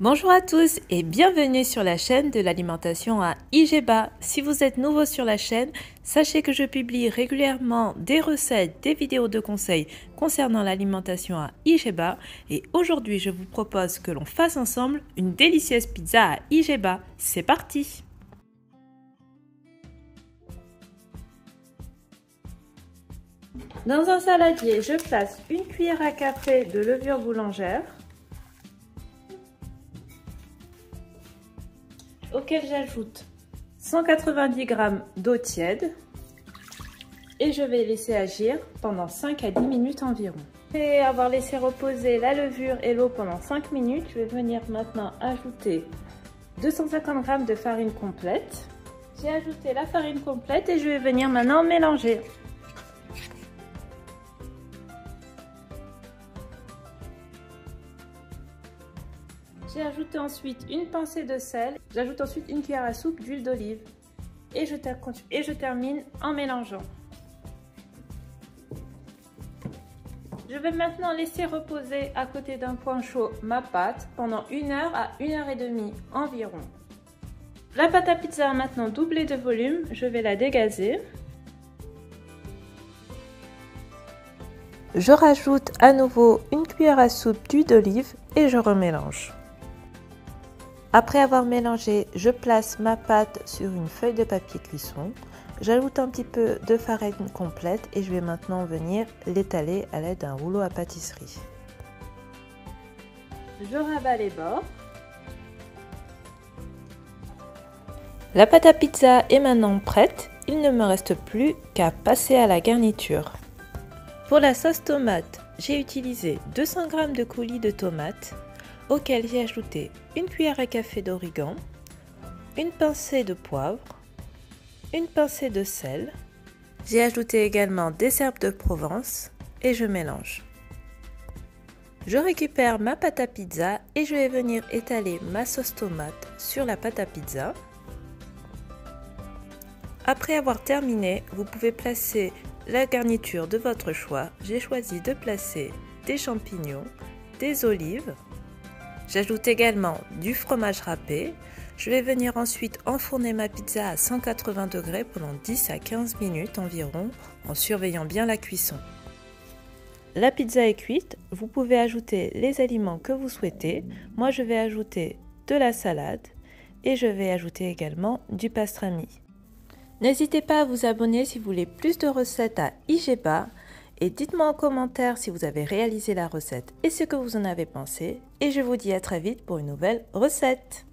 Bonjour à tous et bienvenue sur la chaîne de l'alimentation à IGEBA. Si vous êtes nouveau sur la chaîne, sachez que je publie régulièrement des recettes, des vidéos de conseils concernant l'alimentation à IGEBA et aujourd'hui je vous propose que l'on fasse ensemble une délicieuse pizza à IGEBA. C'est parti! Dans un saladier, je place une cuillère à café de levure boulangère auquel j'ajoute 190 g d'eau tiède et je vais laisser agir pendant 5 à 10 minutes environ. Après avoir laissé reposer la levure et l'eau pendant 5 minutes, je vais venir maintenant ajouter 250 g de farine complète. J'ai ajouté la farine complète et je vais venir maintenant mélanger. J'ai ajouté ensuite une pincée de sel, j'ajoute ensuite une cuillère à soupe d'huile d'olive et je termine en mélangeant. Je vais maintenant laisser reposer à côté d'un point chaud ma pâte pendant 1 heure à 1 heure et demie environ. La pâte à pizza a maintenant doublé de volume, je vais la dégazer. Je rajoute à nouveau une cuillère à soupe d'huile d'olive et je remélange. Après avoir mélangé, je place ma pâte sur une feuille de papier cuisson. J'ajoute un petit peu de farine complète et je vais maintenant venir l'étaler à l'aide d'un rouleau à pâtisserie. Je rabats les bords. La pâte à pizza est maintenant prête. Il ne me reste plus qu'à passer à la garniture. Pour la sauce tomate, j'ai utilisé 200 g de coulis de tomates auquel j'ai ajouté une cuillère à café d'origan, une pincée de poivre, une pincée de sel. J'ai ajouté également des herbes de Provence et je mélange. Je récupère ma pâte à pizza et je vais venir étaler ma sauce tomate sur la pâte à pizza. Après avoir terminé, vous pouvez placer la garniture de votre choix. J'ai choisi de placer des champignons, des olives. J'ajoute également du fromage râpé. Je vais venir ensuite enfourner ma pizza à 180 degrés pendant 10 à 15 minutes environ en surveillant bien la cuisson. La pizza est cuite, vous pouvez ajouter les aliments que vous souhaitez. Moi je vais ajouter de la salade et je vais ajouter également du pastrami. N'hésitez pas à vous abonner si vous voulez plus de recettes à IGEBA. Et dites-moi en commentaire si vous avez réalisé la recette et ce que vous en avez pensé. Et je vous dis à très vite pour une nouvelle recette.